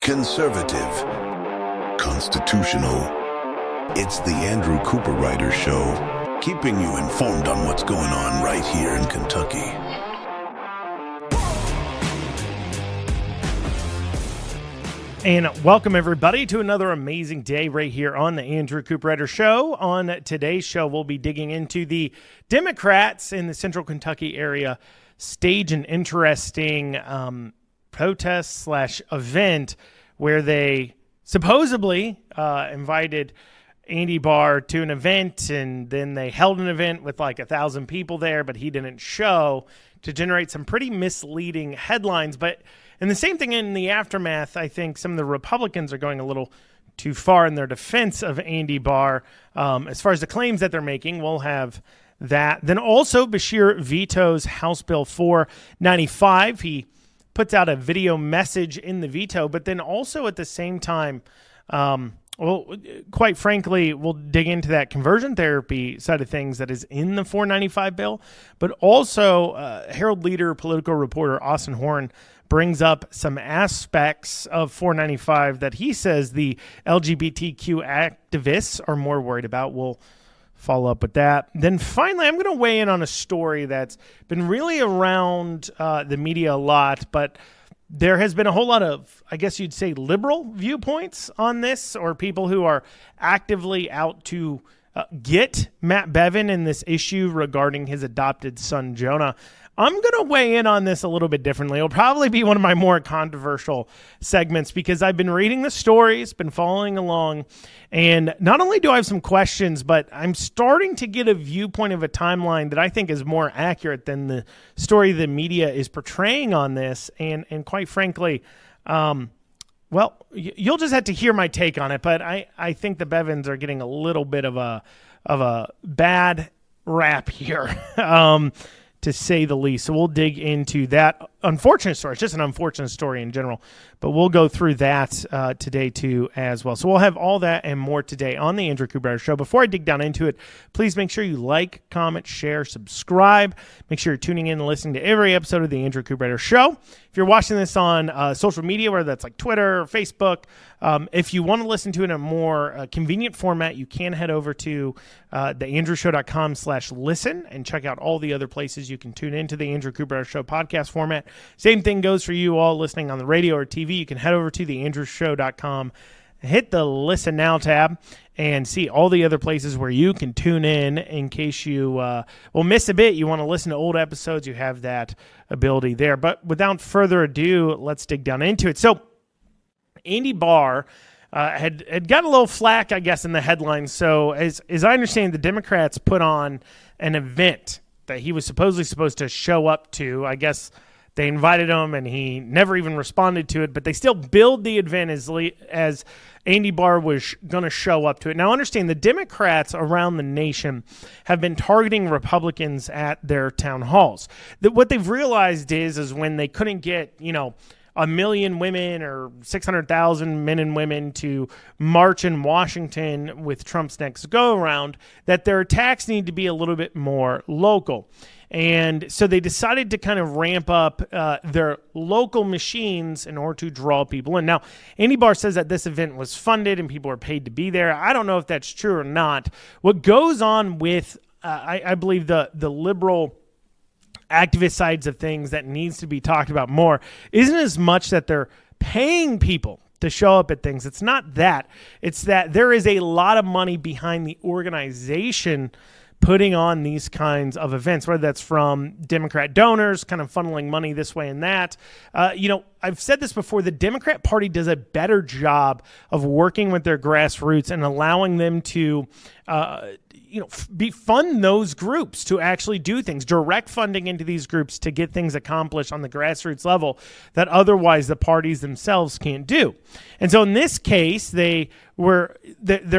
conservative, constitutional. It's the Andrew Cooperrider Show, keeping you informed on what's going on right here in Kentucky. And welcome, everybody, to another amazing day right here on the Andrew Cooperrider Show. On today's show, we'll be digging into the Democrats in the central Kentucky area stage an interesting protest/event where they supposedly invited Andy Barr to an event, and then they held an event with like 1,000 people there, but he didn't show, to generate some pretty misleading headlines. And the same thing in the aftermath, I think some of the Republicans are going a little too far in their defense of Andy Barr. As far as the claims that they're making, we'll have that. Then also Beshear vetoes House Bill 495. He puts out a video message in the veto, but then also at the same time, quite frankly, we'll dig into that conversion therapy side of things that is in the 495 bill, but also Herald Leader political reporter Austin Horn brings up some aspects of 495 that he says the LGBTQ activists are more worried about. We'll follow up with that. Then finally, I'm going to weigh in on a story that's been really around the media a lot, but there has been a whole lot of, I guess you'd say, liberal viewpoints on this, or people who are actively out to get Matt Bevin in this issue regarding his adopted son, Jonah. I'm going to weigh in on this a little bit differently. It'll probably be one of my more controversial segments because I've been reading the stories, been following along, and not only do I have some questions, but I'm starting to get a viewpoint of a timeline that I think is more accurate than the story the media is portraying on this. And quite frankly, well, you'll just have to hear my take on it, but I think the Bevins are getting a little bit of a bad rap here. To say the least. So we'll dig into that unfortunate story. It's just an unfortunate story in general, but we'll go through that today too as well. So we'll have all that and more today on the Andrew Cooperrider Show. Before I dig down into it, please make sure you like, comment, share, subscribe. Make sure you're tuning in and listening to every episode of the Andrew Cooperrider Show. If you're watching this on social media, whether that's like Twitter or Facebook, if you want to listen to it in a more convenient format, you can head over to theandrewshow.com/listen and check out all the other places you can tune into the Andrew Cooperrider Show podcast format. Same thing goes for you all listening on the radio or TV. You can head over to theandrewshow.com, hit the Listen Now tab, and see all the other places where you can tune in case you will miss a bit. You want to listen to old episodes, you have that ability there. But without further ado, let's dig down into it. So Andy Barr had got a little flack, I guess, in the headlines. So as I understand, the Democrats put on an event that he was supposed to show up to. I guess they invited him, and he never even responded to it, but they still billed the event as Andy Barr was going to show up to it. Now, understand, the Democrats around the nation have been targeting Republicans at their town halls. What they've realized is when they couldn't get, 1 million women or 600,000 men and women to march in Washington with Trump's next go-around, that their attacks need to be a little bit more local. And so they decided to kind of ramp up their local machines in order to draw people in. Now, Andy Barr says that this event was funded and people are paid to be there. I don't know if that's true or not. What goes on with, I believe, the liberal activist sides of things that needs to be talked about more isn't as much that they're paying people to show up at things. It's not that. It's that there is a lot of money behind the organization putting on these kinds of events, whether that's from Democrat donors kind of funneling money this way and that. I've said this before, the Democrat Party does a better job of working with their grassroots and allowing them to fund those groups to actually do things, direct funding into these groups to get things accomplished on the grassroots level that otherwise the parties themselves can't do. And so in this case, they're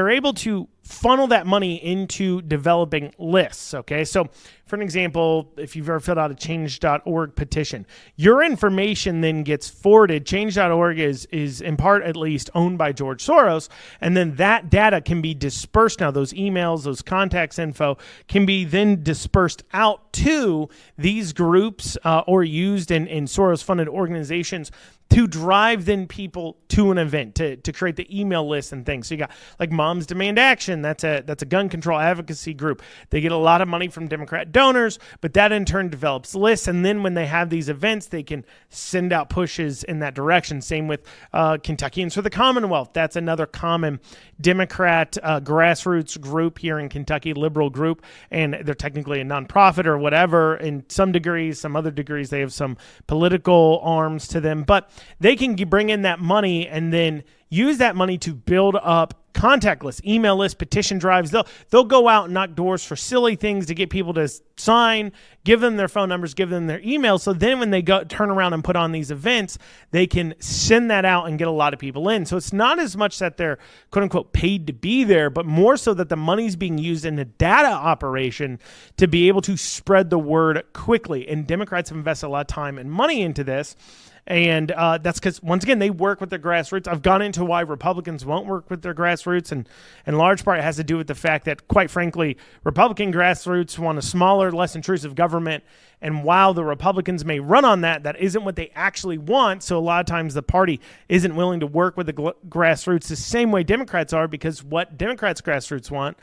able to funnel that money into developing lists. Okay, so for an example, if you've ever filled out a change.org petition, your information then gets forwarded. Change.org is in part at least owned by George Soros, and then that data can be dispersed now. Those emails, those contacts info can be then dispersed out to these groups or used in Soros-funded organizations to drive then people to an event, to create the email list and things. So you got like Moms Demand Action. That's a gun control advocacy group. They get a lot of money from Democrat donors, but that in turn develops lists. And then when they have these events, they can send out pushes in that direction. Same with Kentuckians for the Commonwealth. That's another common Democrat grassroots group here in Kentucky, liberal group, and they're technically a nonprofit or whatever in some degrees. Some other degrees they have some political arms to them, but they can bring in that money and then use that money to build up contact lists, email lists, petition drives. They'll go out and knock doors for silly things to get people to sign, give them their phone numbers, give them their emails. So then when they turn around and put on these events, they can send that out and get a lot of people in. So it's not as much that they're quote unquote paid to be there, but more so that the money's being used in a data operation to be able to spread the word quickly. And Democrats have invested a lot of time and money into this. And that's because, once again, they work with their grassroots. I've gone into why Republicans won't work with their grassroots, and in large part it has to do with the fact that, quite frankly, Republican grassroots want a smaller, less intrusive government. And while the Republicans may run on that, that isn't what they actually want. So a lot of times the party isn't willing to work with the grassroots the same way Democrats are, because what Democrats' grassroots want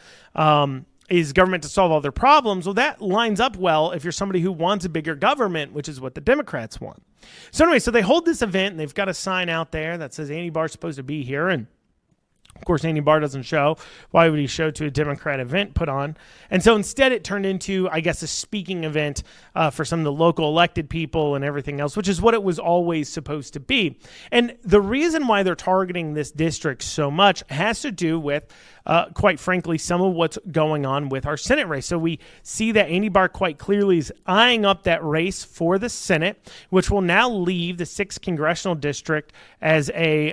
is government to solve all their problems. Well, that lines up well if you're somebody who wants a bigger government, which is what the Democrats want. So anyway, so they hold this event, and they've got a sign out there that says Andy Barr's supposed to be here, and of course, Andy Barr doesn't show. Why would he show to a Democrat event put on? And so instead it turned into, I guess, a speaking event for some of the local elected people and everything else, which is what it was always supposed to be. And the reason why they're targeting this district so much has to do with, quite frankly, some of what's going on with our Senate race. So we see that Andy Barr quite clearly is eyeing up that race for the Senate, which will now leave the 6th congressional district as a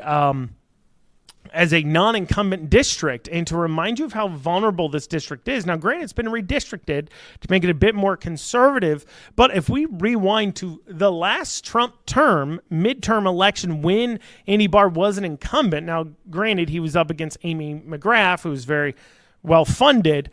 non-incumbent district. And to remind you of how vulnerable this district is, now granted, it's been redistricted to make it a bit more conservative, but if we rewind to the last Trump term, midterm election, when Andy Barr was an incumbent, now granted, he was up against Amy McGrath, who was very well funded,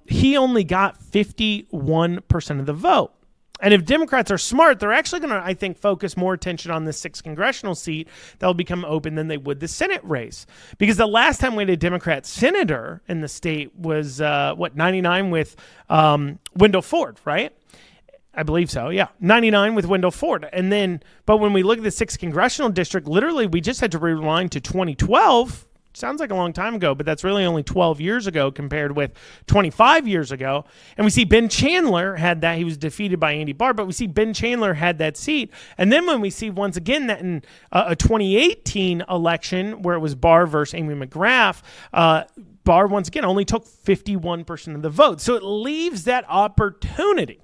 he only got 51% of the vote. And if Democrats are smart, they're actually going to, I think, focus more attention on the 6th congressional seat that will become open than they would the Senate race. Because the last time we had a Democrat senator in the state was, 99 with Wendell Ford, right? I believe so, yeah. 99 with Wendell Ford. And then, but when we look at the 6th congressional district, literally we just had to rewind to 2012. Sounds like a long time ago, but that's really only 12 years ago compared with 25 years ago. And we see Ben Chandler had that. He was defeated by Andy Barr, but we see Ben Chandler had that seat. And then when we see once again that in a 2018 election where it was Barr versus Amy McGrath, Barr once again only took 51% of the vote. So it leaves that opportunity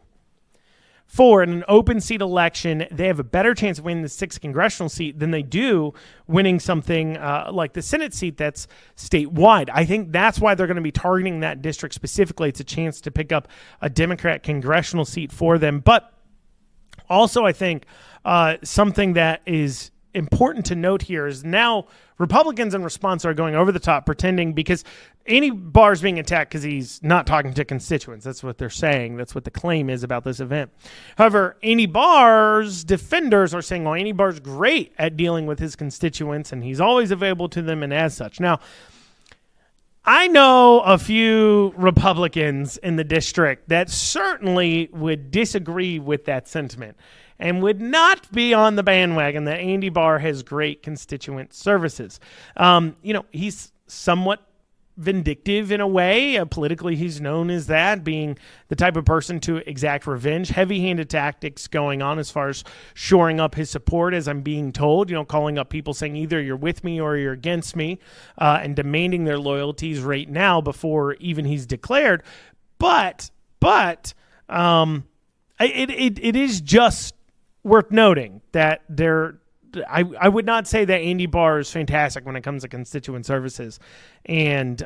for in an open seat election, they have a better chance of winning the 6th congressional seat than they do winning something like the Senate seat that's statewide. I think that's why they're going to be targeting that district specifically. It's a chance to pick up a Democrat congressional seat for them. But also, I think something that is important to note here is now Republicans in response are going over the top, pretending because Andy Barr is being attacked because he's not talking to constituents. That's what they're saying. That's what the claim is about this event. However, Andy Barr's defenders are saying, well, Andy Barr's great at dealing with his constituents and he's always available to them and as such. Now, I know a few Republicans in the district that certainly would disagree with that sentiment and would not be on the bandwagon that Andy Barr has great constituent services. He's somewhat vindictive in a way. Politically, he's known as that, being the type of person to exact revenge. Heavy-handed tactics going on as far as shoring up his support, as I'm being told, calling up people saying either you're with me or you're against me, and demanding their loyalties right now before even he's declared. But it is just worth noting that I would not say that Andy Barr is fantastic when it comes to constituent services. And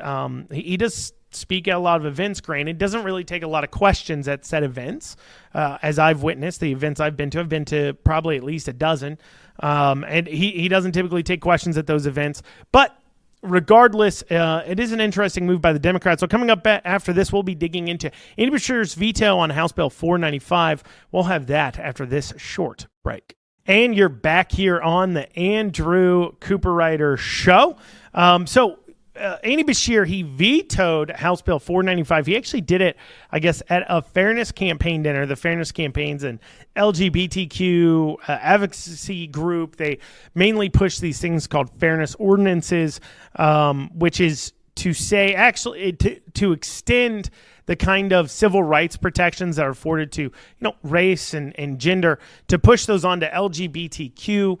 he does speak at a lot of events, granted. Doesn't really take a lot of questions at said events, as I've witnessed. The events I've been to probably at least a dozen. And he doesn't typically take questions at those events. But regardless, it is an interesting move by the Democrats. So coming up after this, we'll be digging into Andy Beshear's veto on House Bill 495. We'll have that after this short break. And you're back here on the Andrew Cooperrider Show. Andy Beshear, he vetoed House Bill 495. He actually did it, I guess, at a fairness campaign dinner. The fairness campaigns and LGBTQ advocacy group, they mainly push these things called fairness ordinances, which is to say, actually, to extend the kind of civil rights protections that are afforded to, race and gender, to push those onto LGBTQ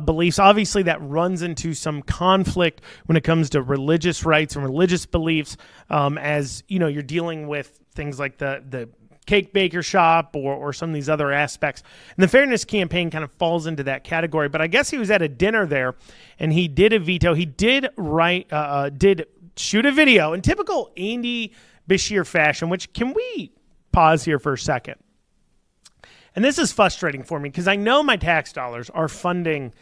beliefs. Obviously, that runs into some conflict when it comes to religious rights and religious beliefs, as you're dealing with things like the cake baker shop or some of these other aspects. And the Fairness Campaign kind of falls into that category. But I guess he was at a dinner there, and he did a veto. He did shoot a video in typical Andy Beshear fashion, which, can we pause here for a second? And this is frustrating for me because I know my tax dollars are funding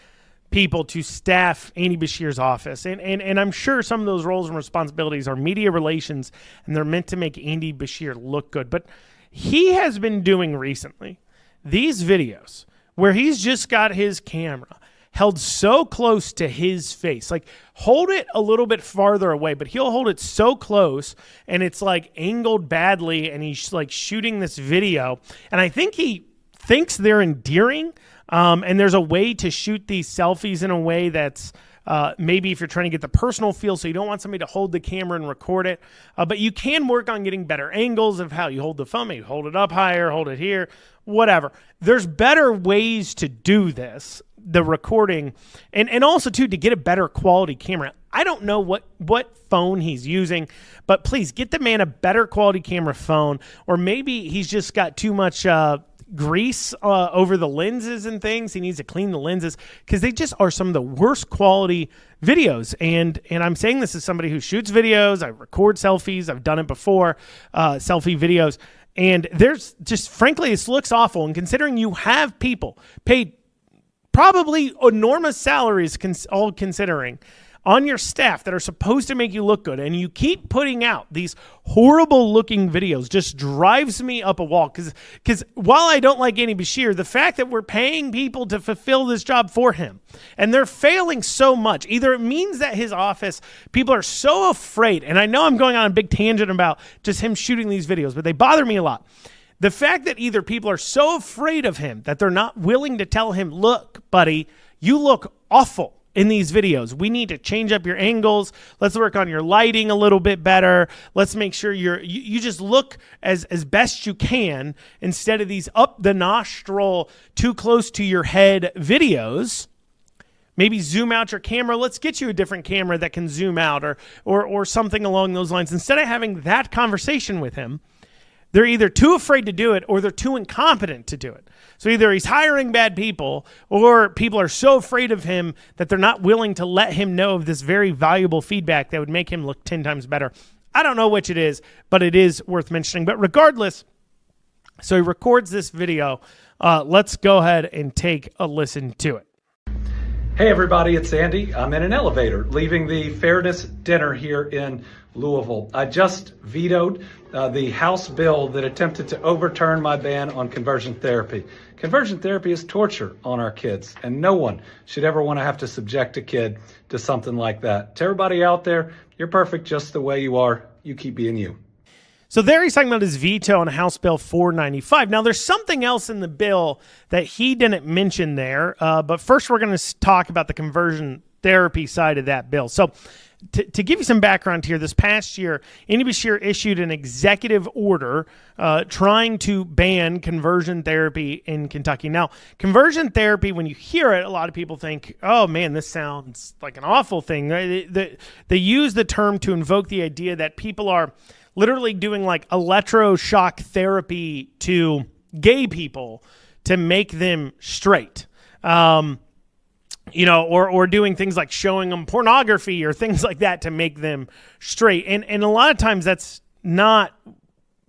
people to staff Andy Beshear's office. And I'm sure some of those roles and responsibilities are media relations, and they're meant to make Andy Beshear look good. But he has been doing recently these videos where he's just got his camera held so close to his face. Like, hold it a little bit farther away, but he'll hold it so close, and it's like angled badly, and he's like shooting this video. And I think he thinks they're endearing, and there's a way to shoot these selfies in a way that's maybe if you're trying to get the personal feel, so you don't want somebody to hold the camera and record it, but you can work on getting better angles of how you hold the phone. Maybe hold it up higher, hold it here, whatever. There's better ways to do this, the recording, and also too, to get a better quality camera. I don't know what phone he's using, but please get the man a better quality camera phone, or maybe he's just got too much grease over the lenses and things. He needs to clean the lenses, because they just are some of the worst quality videos. And I'm saying this as somebody who shoots videos. I record selfies. I've done it before, selfie videos. And there's just, frankly, this looks awful. And considering you have people paid probably enormous salaries, all considering, on your staff that are supposed to make you look good, and you keep putting out these horrible looking videos, just drives me up a wall. Because while I don't like Andy Beshear, the fact that we're paying people to fulfill this job for him, and they're failing so much, either it means that his office, people are so afraid, and I know I'm going on a big tangent about just him shooting these videos, but they bother me a lot. The fact that either people are so afraid of him that they're not willing to tell him, look, buddy, you look awful in these videos. We need to change up your angles. Let's work on your lighting a little bit better. Let's make sure you just look as best you can, instead of these up the nostril, too close to your head videos. Maybe zoom out your camera. Let's get you a different camera that can zoom out, or something along those lines. Instead of having that conversation with him, they're either too afraid to do it, or they're too incompetent to do it. So either he's hiring bad people, or people are so afraid of him that they're not willing to let him know of this very valuable feedback that would make him look 10 times better. I don't know which it is, but it is worth mentioning. But regardless, so he records this video. Let's go ahead and take a listen to it. Hey everybody, it's Andy. I'm in an elevator leaving the Fairness dinner here in Louisville. I just vetoed the House bill that attempted to overturn my ban on conversion therapy. Conversion therapy is torture on our kids, and no one should ever want to have to subject a kid to something like that. To everybody out there, you're perfect just the way you are. You keep being you. So there he's talking about his veto on House Bill 495. Now, there's something else in the bill that he didn't mention there, but first we're going to talk about the conversion therapy side of that bill. So to give you some background here, this past year, Andy Beshear issued an executive order trying to ban conversion therapy in Kentucky. Now, conversion therapy, when you hear it, a lot of people think, oh man, this sounds like an awful thing. They use the term to invoke the idea that people are literally doing like electroshock therapy to gay people to make them straight. Or doing things like showing them pornography or things like that to make them straight. And a lot of times that's not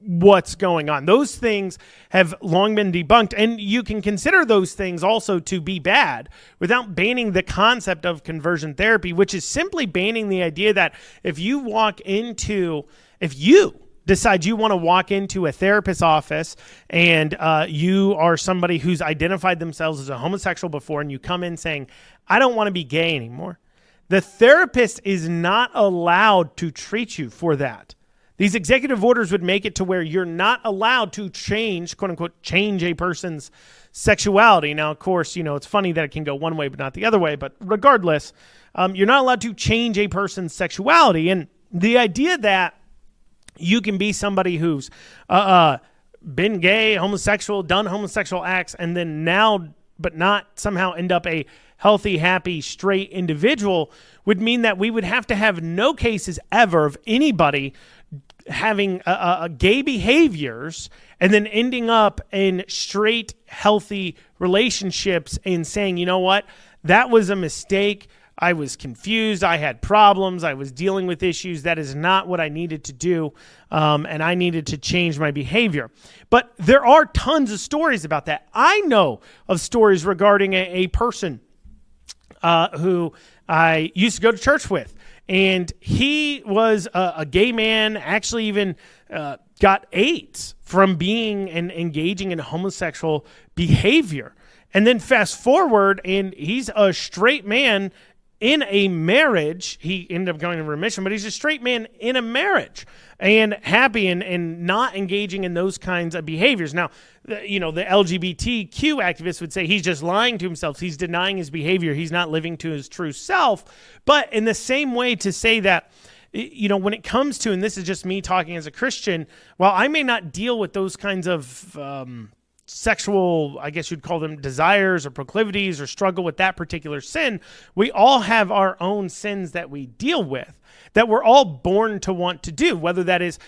what's going on. Those things have long been debunked, and you can consider those things also to be bad without banning the concept of conversion therapy, which is simply banning the idea that if you decide you want to walk into a therapist's office and you are somebody who's identified themselves as a homosexual before, and you come in saying, I don't want to be gay anymore, the therapist is not allowed to treat you for that. These executive orders would make it to where you're not allowed to change, quote unquote, change a person's sexuality. Now, of course, it's funny that it can go one way but not the other way. But regardless, you're not allowed to change a person's sexuality. And the idea that you can be somebody who's been gay, homosexual, done homosexual acts, and then now but not somehow end up a healthy, happy, straight individual would mean that we would have to have no cases ever of anybody having gay behaviors and then ending up in straight, healthy relationships and saying, you know what, that was a mistake. I was confused. I had problems. I was dealing with issues. That is not what I needed to do, and I needed to change my behavior. But there are tons of stories about that. I know of stories regarding a person who I used to go to church with. And he was a gay man, actually even got AIDS from being and engaging in homosexual behavior. And then fast forward, and he's a straight man in a marriage. He ended up going into remission, but he's a straight man in a marriage and happy and not engaging in those kinds of behaviors. Now, the LGBTQ activists would say he's just lying to himself. He's denying his behavior. He's not living to his true self. But in the same way to say that, when it comes to, and this is just me talking as a Christian, while I may not deal with those kinds of sexual, I guess you'd call them desires or proclivities or struggle with that particular sin, we all have our own sins that we deal with, that we're all born to want to do, whether that is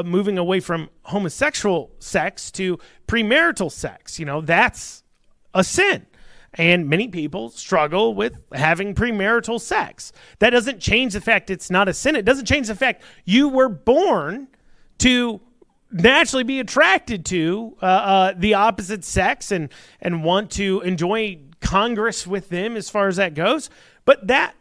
moving away from homosexual sex to premarital sex. That's a sin. And many people struggle with having premarital sex. That doesn't change the fact it's not a sin. It doesn't change the fact you were born to naturally be attracted to the opposite sex and want to enjoy congress with them as far as that goes. But that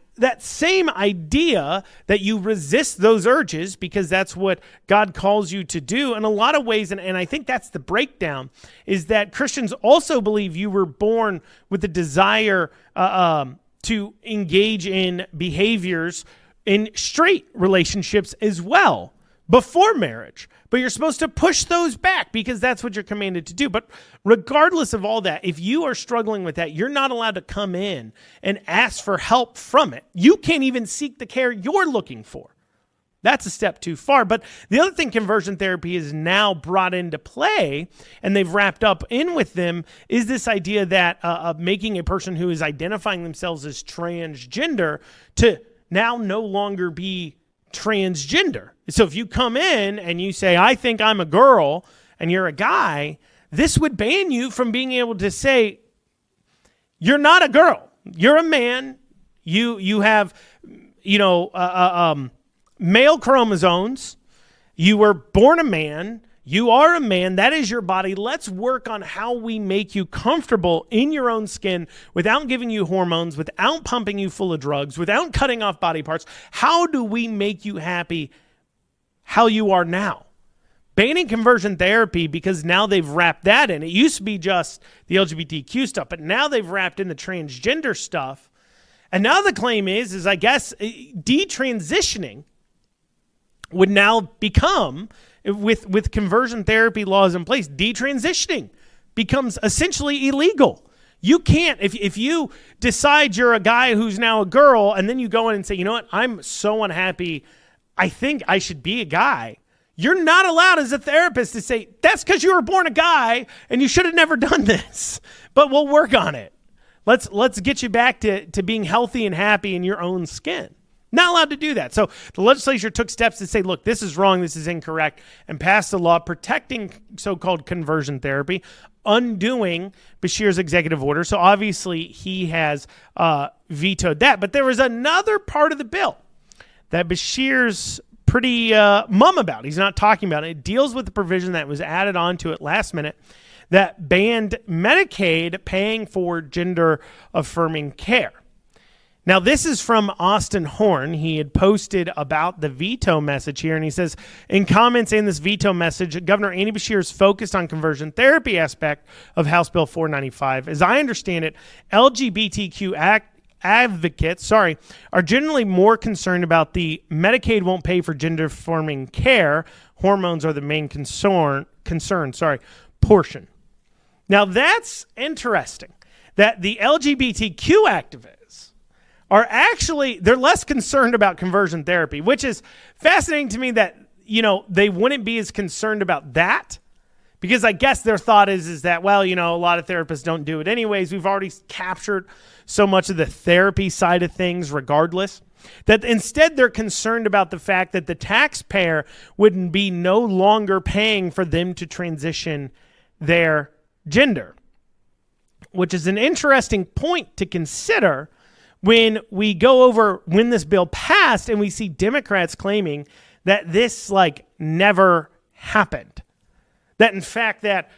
same idea that you resist those urges because that's what God calls you to do in a lot of ways, and I think that's the breakdown, is that Christians also believe you were born with the desire to engage in behaviors in straight relationships as well before marriage. But you're supposed to push those back because that's what you're commanded to do. But regardless of all that, if you are struggling with that, you're not allowed to come in and ask for help from it. You can't even seek the care you're looking for. That's a step too far. But the other thing conversion therapy is now brought into play, and they've wrapped up in with them, is this idea that of making a person who is identifying themselves as transgender to now no longer be transgender. So if you come in and you say, I think I'm a girl, and you're a guy, this would ban you from being able to say, you're not a girl, you're a man, you have, male chromosomes, you were born a man, you are a man, that is your body. Let's work on how we make you comfortable in your own skin without giving you hormones, without pumping you full of drugs, without cutting off body parts. How do we make you happy how you are now? Banning conversion therapy, because now they've wrapped that in. It used to be just the LGBTQ stuff, but now they've wrapped in the transgender stuff. And now the claim is I guess detransitioning would now become, with conversion therapy laws in place, detransitioning becomes essentially illegal. You can't, if you decide you're a guy who's now a girl, and then you go in and say, you know what, I'm so unhappy, I think I should be a guy. You're not allowed as a therapist to say, that's because you were born a guy and you should have never done this, but we'll work on it. Let's get you back to being healthy and happy in your own skin. Not allowed to do that. So the legislature took steps to say, look, this is wrong, this is incorrect, and passed a law protecting so-called conversion therapy, undoing Beshear's executive order. So obviously he has vetoed that. But there was another part of the bill that Beshear's pretty mum about. He's not talking about it. It deals with the provision that was added onto it last minute that banned Medicaid paying for gender-affirming care. Now, this is from Austin Horn. He had posted about the veto message here, and he says, in comments in this veto message, Governor Andy Beshear is focused on conversion therapy aspect of House Bill 495. As I understand it, LGBTQ advocates are generally more concerned about the Medicaid won't pay for gender-affirming care. Hormones are the main concern, portion. Now, that's interesting, that the LGBTQ activists are actually, they're less concerned about conversion therapy, which is fascinating to me that, they wouldn't be as concerned about that, because I guess their thought is that, well, a lot of therapists don't do it anyways. We've already captured so much of the therapy side of things regardless, that instead they're concerned about the fact that the taxpayer wouldn't be no longer paying for them to transition their gender, which is an interesting point to consider when we go over when this bill passed and we see Democrats claiming that this never happened. That in fact that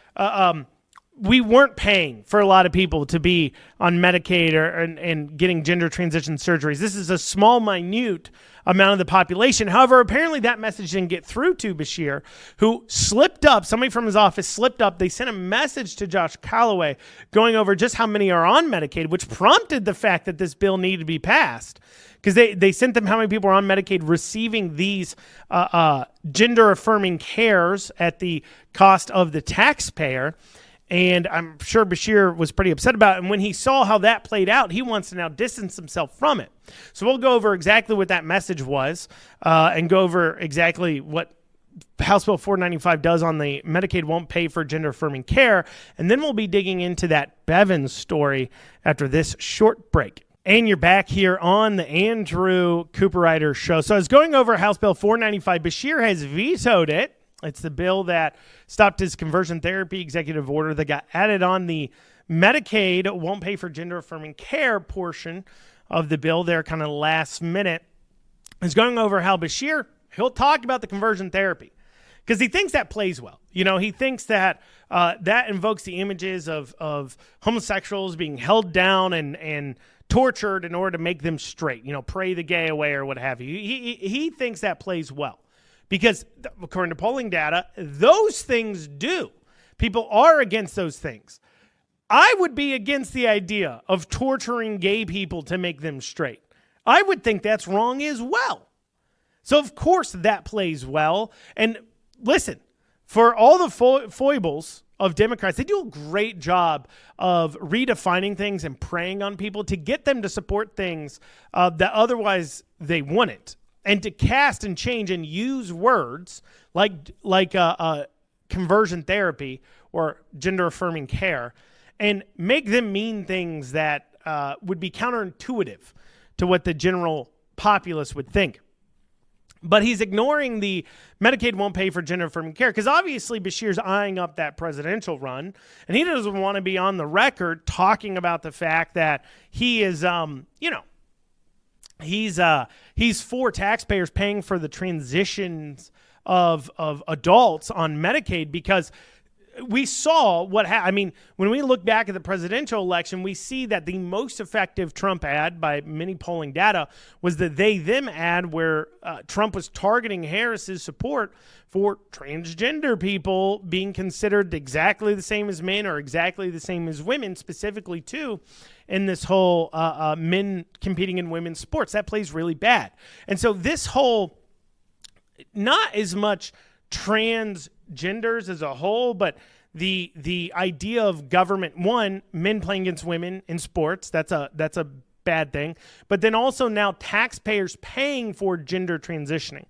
we weren't paying for a lot of people to be on Medicaid and getting gender transition surgeries. This is a small, minute amount of the population. However, apparently that message didn't get through to Beshear, who slipped up. Somebody from his office slipped up. They sent a message to Josh Calloway going over just how many are on Medicaid, which prompted the fact that this bill needed to be passed, because they sent them how many people are on Medicaid receiving these gender-affirming cares at the cost of the taxpayer. And I'm sure Beshear was pretty upset about it. And when he saw how that played out, he wants to now distance himself from it. So we'll go over exactly what that message was and go over exactly what House Bill 495 does on the Medicaid won't pay for gender-affirming care. And then we'll be digging into that Bevin story after this short break. And you're back here on the Andrew Cooperrider Show. So I was going over House Bill 495. Beshear has vetoed it. It's the bill that stopped his conversion therapy executive order that got added on the Medicaid won't pay for gender-affirming care portion of the bill there kind of last minute. He's going over how Beshear, he'll talk about the conversion therapy because he thinks that plays well. He thinks that that invokes the images of homosexuals being held down and tortured in order to make them straight, pray the gay away or what have you. He thinks that plays well. Because according to polling data, those things do. People are against those things. I would be against the idea of torturing gay people to make them straight. I would think that's wrong as well. So, of course, that plays well. And listen, for all the foibles of Democrats, they do a great job of redefining things and preying on people to get them to support things that otherwise they wouldn't. And to cast and change and use words like conversion therapy or gender-affirming care and make them mean things that would be counterintuitive to what the general populace would think. But he's ignoring the Medicaid won't pay for gender-affirming care because obviously Beshear's eyeing up that presidential run, and he doesn't want to be on the record talking about the fact that he is, He's for taxpayers paying for the transitions of adults on Medicaid because we saw what happened. When we look back at the presidential election, we see that the most effective Trump ad by many polling data was the they-them ad where Trump was targeting Harris's support for transgender people being considered exactly the same as men or exactly the same as women, specifically too, in this whole men competing in women's sports. That plays really bad. And so this whole, not as much transgenders as a whole, but the idea of government, one, men playing against women in sports, that's a bad thing, but then also now taxpayers paying for gender transitioning.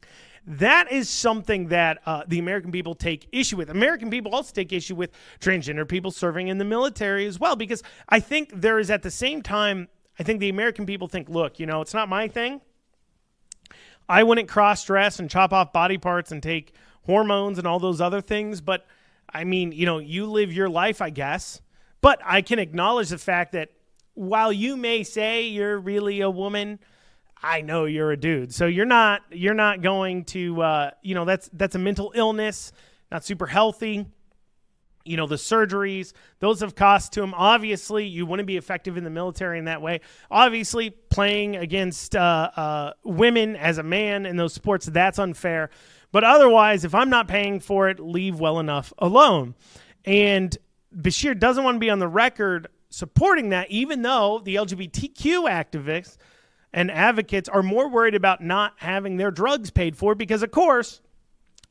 That is something that the American people take issue with. American people also take issue with transgender people serving in the military as well, because I think there is at the same time, I think the American people think, look, it's not my thing. I wouldn't cross-dress and chop off body parts and take hormones and all those other things, but you live your life, I guess. But I can acknowledge the fact that while you may say you're really a woman, I know you're a dude. So you're not going to, that's a mental illness, not super healthy. You know, the surgeries, those have cost to him. Obviously, you wouldn't be effective in the military in that way. Obviously, playing against women as a man in those sports, that's unfair. But otherwise, if I'm not paying for it, leave well enough alone. And Beshear doesn't want to be on the record supporting that, even though the LGBTQ activists and advocates are more worried about not having their drugs paid for because, of course,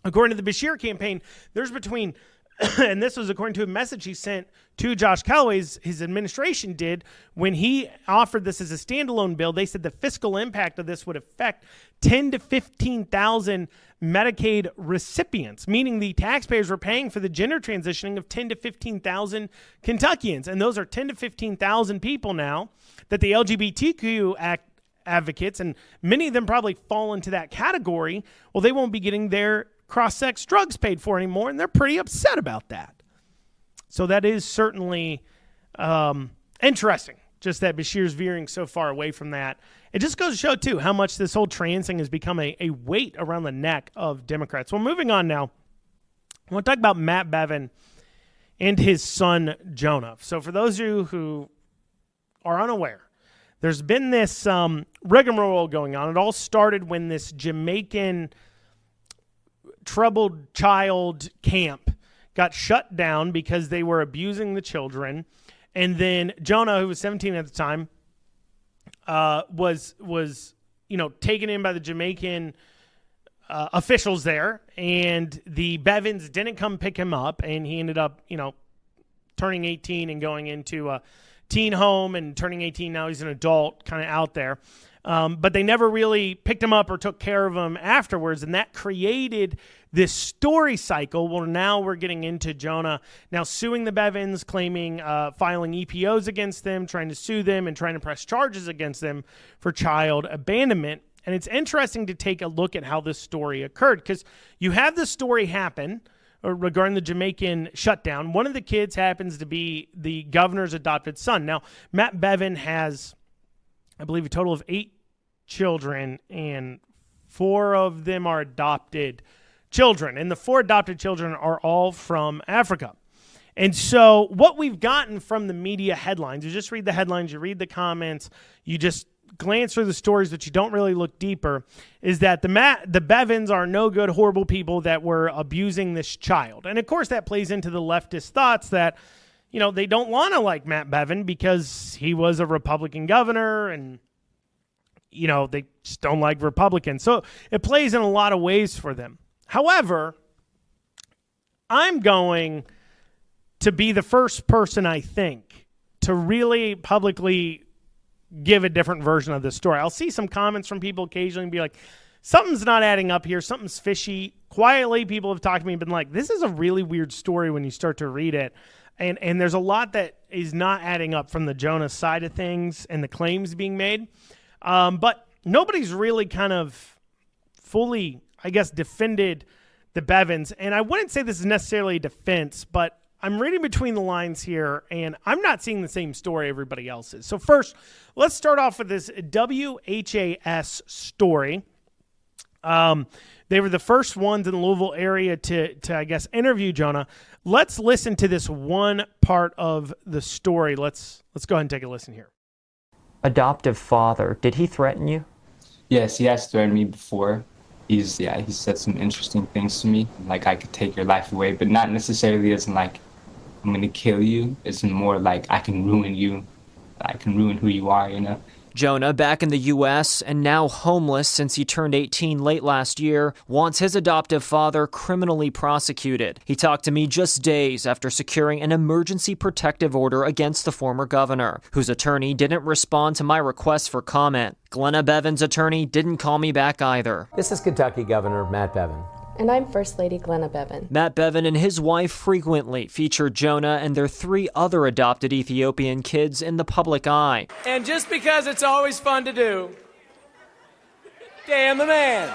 according to the Beshear campaign, there's between and this was according to a message he sent to Josh Callaway's his administration did when he offered this as a standalone bill. They said the fiscal impact of this would affect 10 to 15,000 Medicaid recipients, meaning the taxpayers were paying for the gender transitioning of 10 to 15,000 Kentuckians. And those are 10 to 15,000 people now that the LGBTQ advocates, and many of them probably fall into that category, well, they won't be getting their cross-sex drugs paid for anymore, and they're pretty upset about that. So that is certainly interesting, just that Beshear's veering so far away from that. It just goes to show, too, how much this whole trans thing has become a weight around the neck of Democrats. Well, moving on now, I want to talk about Matt Bevin and his son, Jonah. So for those of you who are unaware, there's been this rigmarole going on. It all started when this Jamaican troubled child camp got shut down because they were abusing the children. And then Jonah, who was 17 at the time, was taken in by the Jamaican officials there, and the Bevins didn't come pick him up, and he ended up, turning 18 and going into a teen home and turning 18. Now he's an adult, kind of out there. But they never really picked him up or took care of him afterwards, and that created this story cycle where now we're getting into Jonah now suing the Bevins, claiming filing EPOs against them, trying to sue them, and trying to press charges against them for child abandonment. And it's interesting to take a look at how this story occurred, because you have this story happen regarding the Jamaican shutdown. One of the kids happens to be the governor's adopted son. Now, Matt Bevin has, I believe, a total of 8 children, and 4 of them are adopted children. And the 4 adopted children are all from Africa. And so what we've gotten from the media headlines, you just read the headlines, you read the comments, you just glance through the stories, but you don't really look deeper, is that the Bevins are no good, horrible people that were abusing this child. And of course that plays into the leftist thoughts that, they don't want to like Matt Bevin because he was a Republican governor, and they just don't like Republicans. So it plays in a lot of ways for them. However, I'm going to be the first person, I think, to really publicly give a different version of this story. I'll see some comments from people occasionally and be like, something's not adding up here. Something's fishy. Quietly, people have talked to me and been like, this is a really weird story when you start to read it. And there's a lot that is not adding up from the Jonah side of things and the claims being made. But nobody's really kind of fully, I guess, defended the Bevins. And I wouldn't say this is necessarily a defense, but I'm reading between the lines here, and I'm not seeing the same story everybody else is. So first, let's start off with this WHAS story. They were the first ones in the Louisville area to I guess, interview Jonah. Let's listen to this one part of the story. Let's go ahead and take a listen here. Adoptive father, did he threaten you? Yes, he has threatened me before. He said some interesting things to me, like I could take your life away, but not necessarily as in like, I'm going to kill you. It's more like I can ruin you. I can ruin who you are, Jonah, back in the U.S. and now homeless since he turned 18 late last year, wants his adoptive father criminally prosecuted. He talked to me just days after securing an emergency protective order against the former governor, whose attorney didn't respond to my request for comment. Glenna Bevin's attorney didn't call me back either. This is Kentucky Governor Matt Bevin. And I'm First Lady Glenna Bevin. Matt Bevin and his wife frequently feature Jonah and their 3 other adopted Ethiopian kids in the public eye. And just because it's always fun to do, damn the man.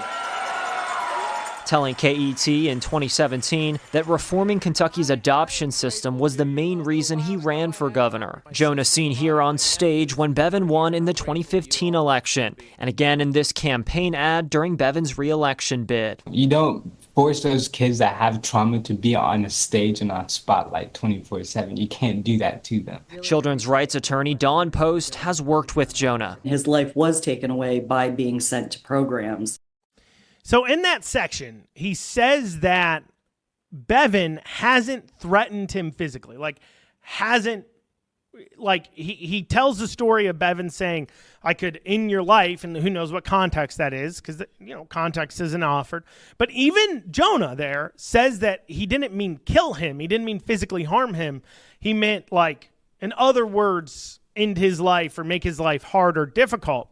telling KET in 2017 that reforming Kentucky's adoption system was the main reason he ran for governor. Jonah seen here on stage when Bevin won in the 2015 election, and again in this campaign ad during Bevin's re-election bid. You don't force those kids that have trauma to be on a stage and on spotlight 24/7. You can't do that to them. Children's rights attorney Dawn Post has worked with Jonah. His life was taken away by being sent to programs. So in that section, he says that Bevin hasn't threatened him physically. He tells the story of Bevin saying, I could end your life, and who knows what context that is, because, context isn't offered. But even Jonah there says that he didn't mean kill him. He didn't mean physically harm him. He meant, in other words, end his life or make his life hard or difficult.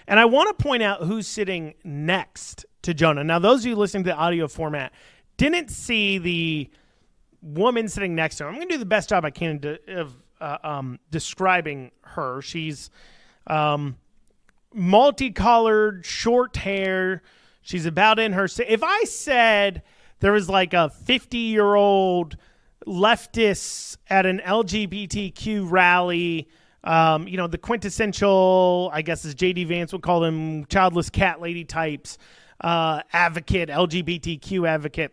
And I want to point out who's sitting next to Jonah. Now, those of you listening to the audio format didn't see the woman sitting next to him. I'm going to do the best job I can of describing her. She's multicolored, short hair. She's about in her... If I said there was a 50-year-old leftist at an LGBTQ rally, the quintessential, I guess as J.D. Vance would call them, childless cat lady types, advocate, LGBTQ advocate.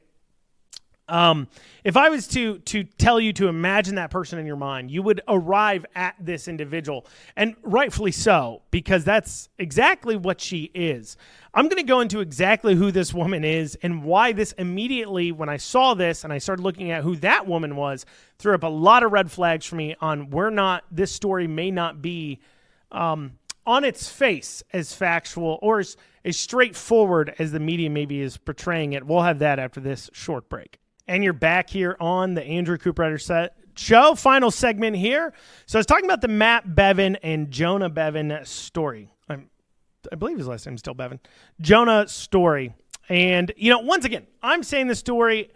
If I was to tell you to imagine that person in your mind, you would arrive at this individual, and rightfully so, because that's exactly what she is. I'm going to go into exactly who this woman is and why this immediately, when I saw this and I started looking at who that woman was, threw up a lot of red flags for me on this story may not be on its face as factual or as straightforward as the media maybe is portraying it. We'll have that after this short break. And you're back here on the Andrew Cooperrider show, final segment here. So I was talking about the Matt Bevin and Jonah Bevin story. I believe his last name is still Bevin. Jonah story. And, once again, I'm saying the story.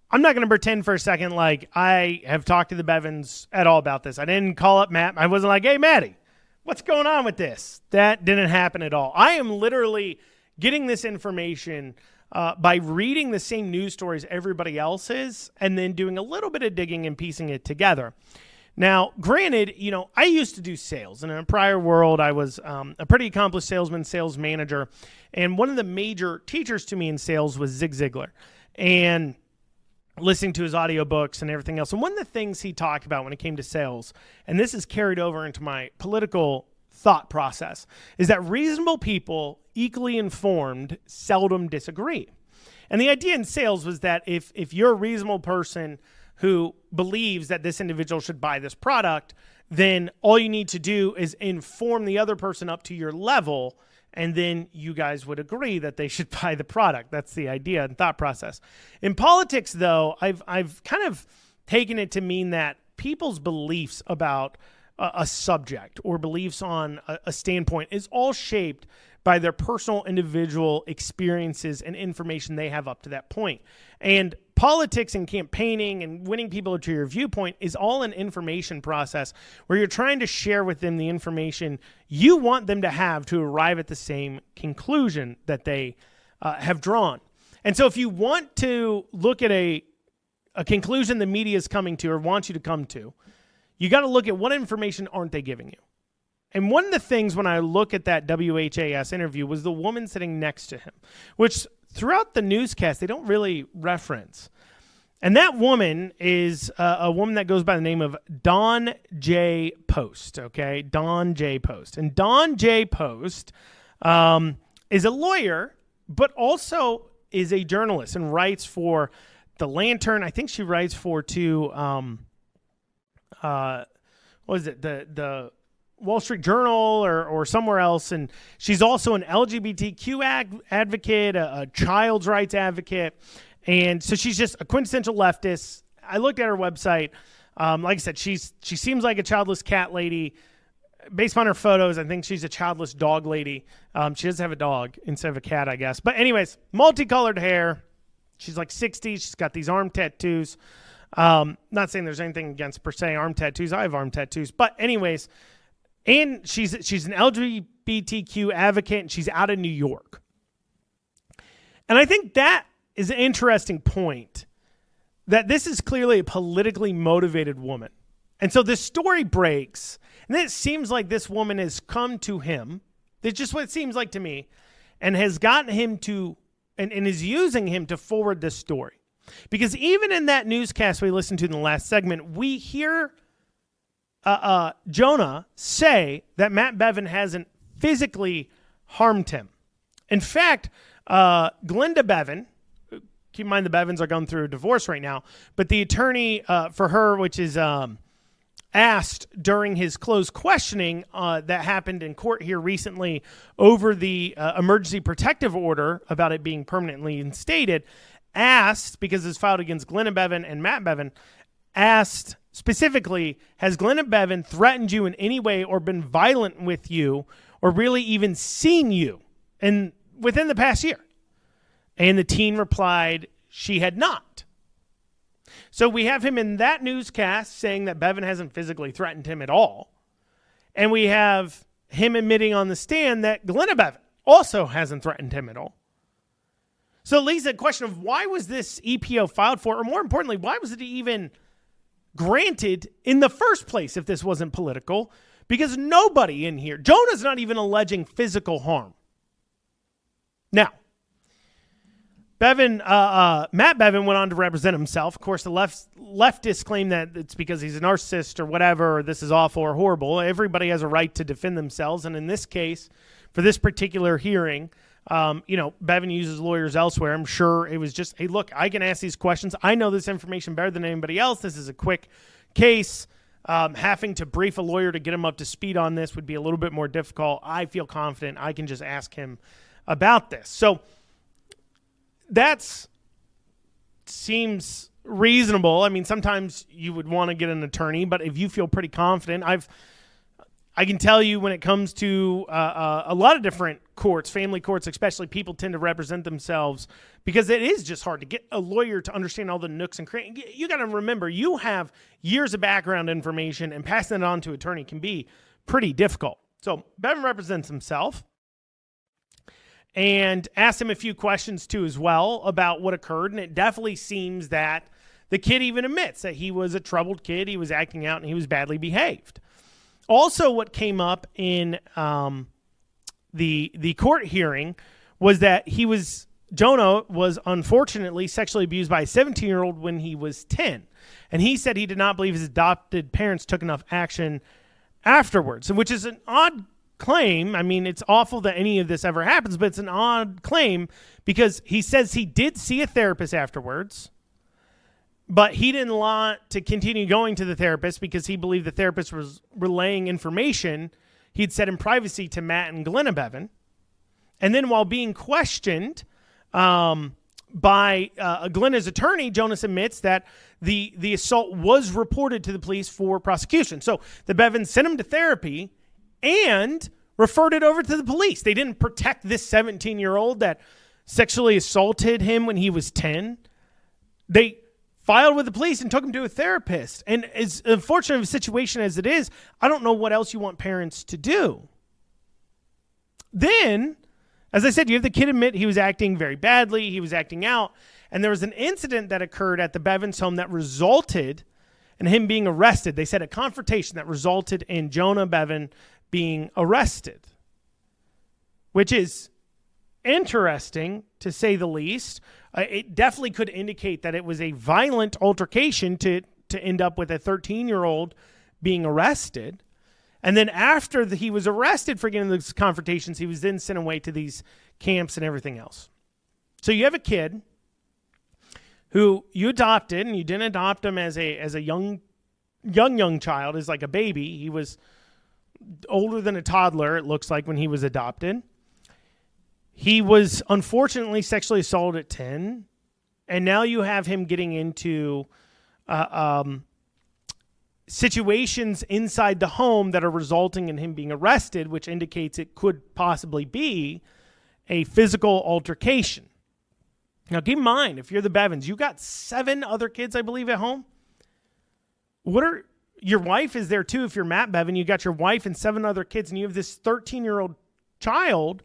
I'm not going to pretend for a second like I have talked to the Bevins at all about this. I didn't call up Matt. I wasn't like, hey, Matty, what's going on with this? That didn't happen at all. I am literally getting this information by reading the same news stories everybody else is and then doing a little bit of digging and piecing it together. Now, granted, I used to do sales. And in a prior world, I was a pretty accomplished salesman, sales manager. And one of the major teachers to me in sales was Zig Ziglar. And listening to his audiobooks and everything else. And one of the things he talked about when it came to sales, and this is carried over into my political thought process, is that reasonable people, equally informed, seldom disagree. And the idea in sales was that if you're a reasonable person who believes that this individual should buy this product, then all you need to do is inform the other person up to your level, and then you guys would agree that they should buy the product. That's the idea and thought process. In politics, though, I've kind of taken it to mean that people's beliefs about a subject or beliefs on a standpoint is all shaped by their personal individual experiences and information they have up to that point. And politics and campaigning and winning people to your viewpoint is all an information process where you're trying to share with them the information you want them to have to arrive at the same conclusion that they have drawn. And so if you want to look at a conclusion the media is coming to or wants you to come to, you got to look at what information aren't they giving you. And one of the things when I look at that WHAS interview was the woman sitting next to him, which throughout the newscast, they don't really reference. And that woman is a woman that goes by the name of Dawn J. Post, okay? Dawn J. Post. And Dawn J. Post is a lawyer, but also is a journalist and writes for The Lantern. I think she writes for, the Wall Street Journal or somewhere else. And she's also an LGBTQ advocate, a child's rights advocate. And so she's just a quintessential leftist. I looked at her website. Like I said, she seems like a childless cat lady. Based on her photos, I think she's a childless dog lady. She does have a dog instead of a cat, I guess. But anyways, multicolored hair. She's like 60. She's got these arm tattoos. Not saying there's anything against per se arm tattoos. I have arm tattoos. But anyways, and she's an LGBTQ advocate, and she's out of New York. And I think that is an interesting point, that this is clearly a politically motivated woman. And so this story breaks, and then it seems like this woman has come to him. That's just what it seems like to me, and has gotten him to, and is using him to forward this story. Because even in that newscast we listened to in the last segment, we hear Jonah say that Matt Bevin hasn't physically harmed him. In fact, Glenda Bevin, keep in mind the Bevins are going through a divorce right now, but the attorney for her, which is asked during his closed questioning that happened in court here recently over the emergency protective order about it being permanently instated, asked, because it's filed against Glenda Bevin and Matt Bevin, asked specifically, has Glenda Bevin threatened you in any way or been violent with you or really even seen you within the past year? And the teen replied she had not. So we have him in that newscast saying that Bevin hasn't physically threatened him at all. And we have him admitting on the stand that Glenda Bevin also hasn't threatened him at all. So it leads to the question of why was this EPO filed for, or more importantly, why was it even granted in the first place if this wasn't political? Because nobody in here, Jonah's not even alleging physical harm. Now, Matt Bevin went on to represent himself. Of course, the leftists claim that it's because he's a narcissist or whatever, or this is awful or horrible. Everybody has a right to defend themselves. And in this case, for this particular hearing, Bevin uses lawyers elsewhere. I'm sure it was just, hey, look, I can ask these questions. I know this information better than anybody else. This is a quick case. Having to brief a lawyer to get him up to speed on this would be a little bit more difficult. I feel confident I can just ask him about this. So that seems reasonable. I mean, sometimes you would want to get an attorney, but if you feel pretty confident, I can tell you when it comes to a lot of different courts, family courts especially, people tend to represent themselves because it is just hard to get a lawyer to understand all the nooks and crannies. You got to remember, you have years of background information, and passing it on to an attorney can be pretty difficult. So Bevin represents himself and asked him a few questions too as well about what occurred, and it definitely seems that the kid even admits that he was a troubled kid, he was acting out, and he was badly behaved. Also, what came up in the court hearing was that Jonah was unfortunately sexually abused by a 17-year-old when he was 10. And he said he did not believe his adopted parents took enough action afterwards, which is an odd claim. I mean, it's awful that any of this ever happens, but it's an odd claim because he says he did see a therapist afterwards, but he didn't want to continue going to the therapist because he believed the therapist was relaying information he'd said in privacy to Matt and Glenda Bevin. And then while being questioned by Glenda's attorney, Jonas admits that the assault was reported to the police for prosecution. So the Bevins sent him to therapy and referred it over to the police. They didn't protect this 17-year-old that sexually assaulted him when he was 10. They filed with the police and took him to a therapist. And as unfortunate of a situation as it is, I don't know what else you want parents to do. Then, as I said, you have the kid admit he was acting very badly, he was acting out, and there was an incident that occurred at the Bevins' home that resulted in him being arrested. They said a confrontation that resulted in Jonah Bevin being arrested, which is interesting to say the least. It definitely could indicate that it was a violent altercation to end up with a 13-year-old being arrested. And then after he was arrested for getting those confrontations, he was then sent away to these camps and everything else. So you have a kid who you adopted, and you didn't adopt him as a young child, as like a baby. He was older than a toddler, it looks like, when he was adopted. He was unfortunately sexually assaulted at 10, and now you have him getting into situations inside the home that are resulting in him being arrested, which indicates it could possibly be a physical altercation. Now, keep in mind, if you're the Bevins, you got 7 other kids, I believe, at home. Your wife is there too. If you're Matt Bevin, you got your wife and 7 other kids, and you have this 13-year-old child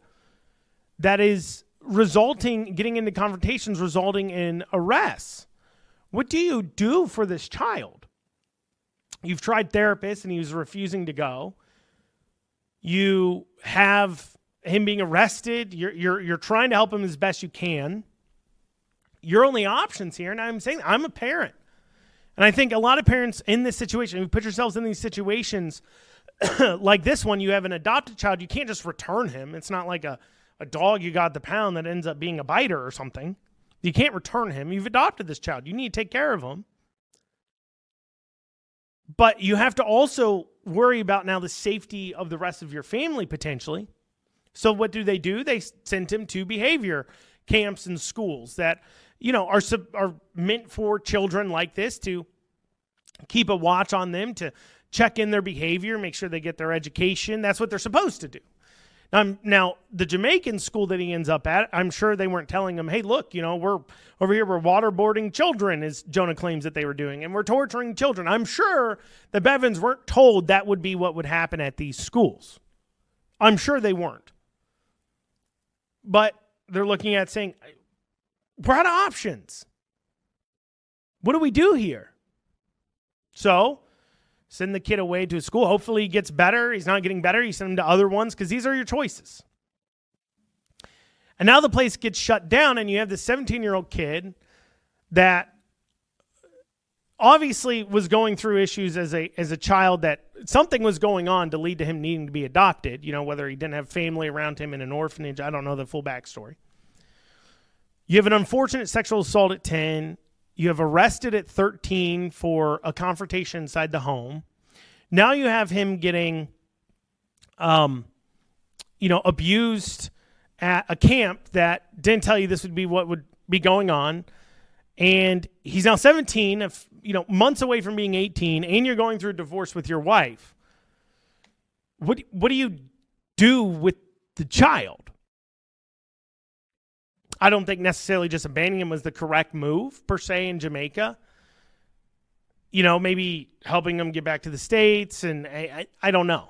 that is getting into confrontations resulting in arrests. What do you do for this child? You've tried therapists and he was refusing to go. You have him being arrested. You're trying to help him as best you can. Your only options here, and I'm saying I'm a parent. And I think a lot of parents in this situation, if you put yourselves in these situations like this one, you have an adopted child, you can't just return him. It's not like a dog you got at the pound that ends up being a biter or something. You can't return him. You've adopted this child. You need to take care of him. But you have to also worry about now the safety of the rest of your family potentially. So what do? They send him to behavior camps and schools that, are meant for children like this, to keep a watch on them, to check in their behavior, make sure they get their education. That's what they're supposed to do. Now, the Jamaican school that he ends up at, I'm sure they weren't telling him, hey, look, we're over here, we're waterboarding children, as Jonah claims that they were doing, and we're torturing children. I'm sure the Bevins weren't told that would be what would happen at these schools. I'm sure they weren't. But they're looking at saying, we're out of options. What do we do here? So send the kid away to a school. Hopefully he gets better. He's not getting better. You send him to other ones because these are your choices. And now the place gets shut down and you have this 17-year-old kid that obviously was going through issues as a child, that something was going on to lead to him needing to be adopted, whether he didn't have family around him in an orphanage. I don't know the full backstory. You have an unfortunate sexual assault at 10. You have arrested at 13 for a confrontation inside the home. Now you have him getting, abused at a camp that didn't tell you this would be what would be going on. And he's now 17, months away from being 18, and you're going through a divorce with your wife. What do you do with the child? I don't think necessarily just abandoning him was the correct move, per se, in Jamaica. Maybe helping him get back to the States, and I don't know.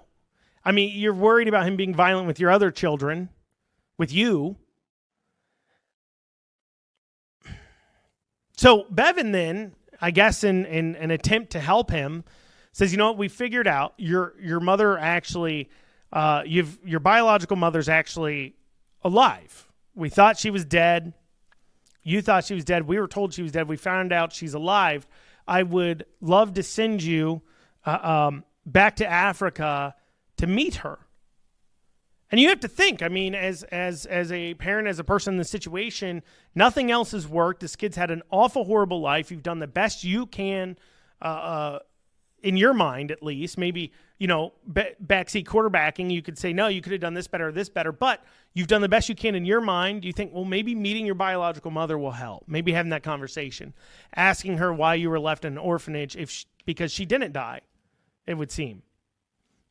I mean, you're worried about him being violent with your other children, with you. So Bevin then, I guess in an attempt to help him, says, we figured out your mother actually, your biological mother's actually alive. We thought she was dead. You thought she was dead. We were told she was dead. We found out she's alive. I would love to send you back to Africa to meet her. And you have to think, as a parent, as a person in the situation, nothing else has worked. This kid's had an awful, horrible life. You've done the best you can, in your mind at least. Maybe, backseat quarterbacking, you could say, no, you could have done this better. But you've done the best you can in your mind. You think, well, maybe meeting your biological mother will help. Maybe having that conversation. Asking her why you were left in an orphanage because she didn't die, it would seem.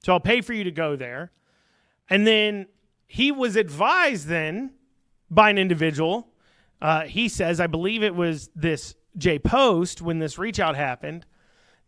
So I'll pay for you to go there. And then he was advised then by an individual. He says, I believe it was this Jay Post, when this reach out happened,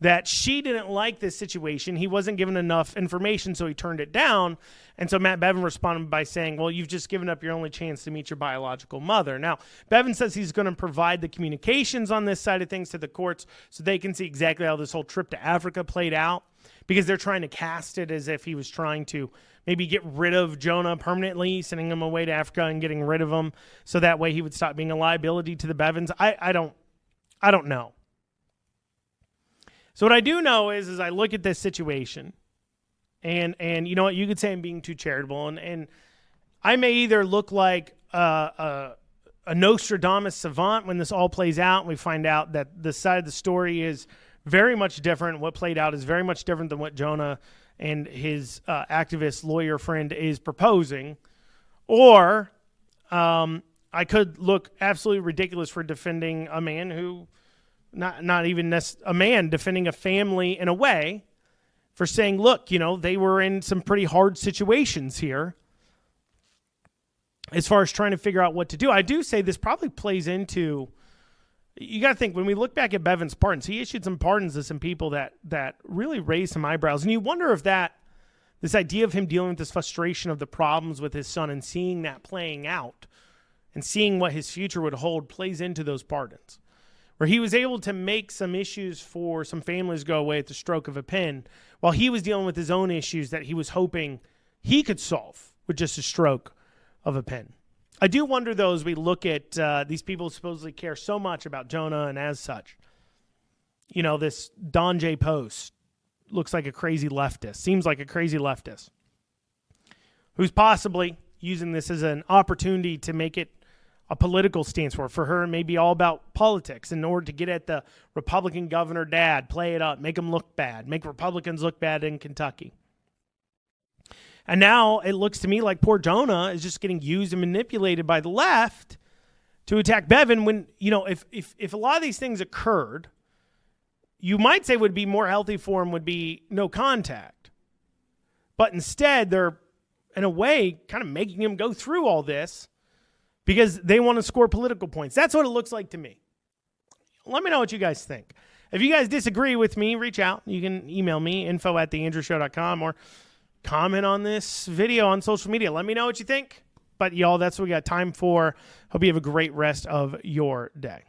that she didn't like this situation. He wasn't given enough information, so he turned it down. And so Matt Bevin responded by saying, well, you've just given up your only chance to meet your biological mother. Now, Bevin says he's going to provide the communications on this side of things to the courts so they can see exactly how this whole trip to Africa played out, because they're trying to cast it as if he was trying to maybe get rid of Jonah permanently, sending him away to Africa and getting rid of him so that way he would stop being a liability to the Bevins. I don't know. So what I do know is I look at this situation, and you know what, you could say I'm being too charitable, and I may either look like a Nostradamus savant when this all plays out and we find out that the side of the story is very much different. What played out is very much different than what Jonah and his activist lawyer friend is proposing. Or I could look absolutely ridiculous for defending a man who, not even a man, defending a family in a way, for saying, look, they were in some pretty hard situations here as far as trying to figure out what to do. I do say this probably plays into, you got to think, when we look back at Bevin's pardons, he issued some pardons to some people that really raised some eyebrows. And you wonder if this idea of him dealing with this frustration of the problems with his son and seeing that playing out and seeing what his future would hold plays into those pardons, where he was able to make some issues for some families go away at the stroke of a pen while he was dealing with his own issues that he was hoping he could solve with just a stroke of a pen. I do wonder, though, as we look at these people who supposedly care so much about Jonah, and as such, you know, this Don J. Post looks like a crazy leftist, seems like a crazy leftist, who's possibly using this as an opportunity to make it a political stance for her. It may be all about politics in order to get at the Republican governor dad, play it up, make him look bad, make Republicans look bad in Kentucky. And now it looks to me like poor Jonah is just getting used and manipulated by the left to attack Bevin when, you know, if a lot of these things occurred, you might say would be more healthy for him would be no contact. But instead, they're, in a way, kind of making him go through all this because they want to score political points. That's what it looks like to me. Let me know what you guys think. If you guys disagree with me, reach out. You can email me, info@theandrewshow.com, or comment on this video on social media. Let me know what you think. But y'all, that's what we got time for. Hope you have a great rest of your day.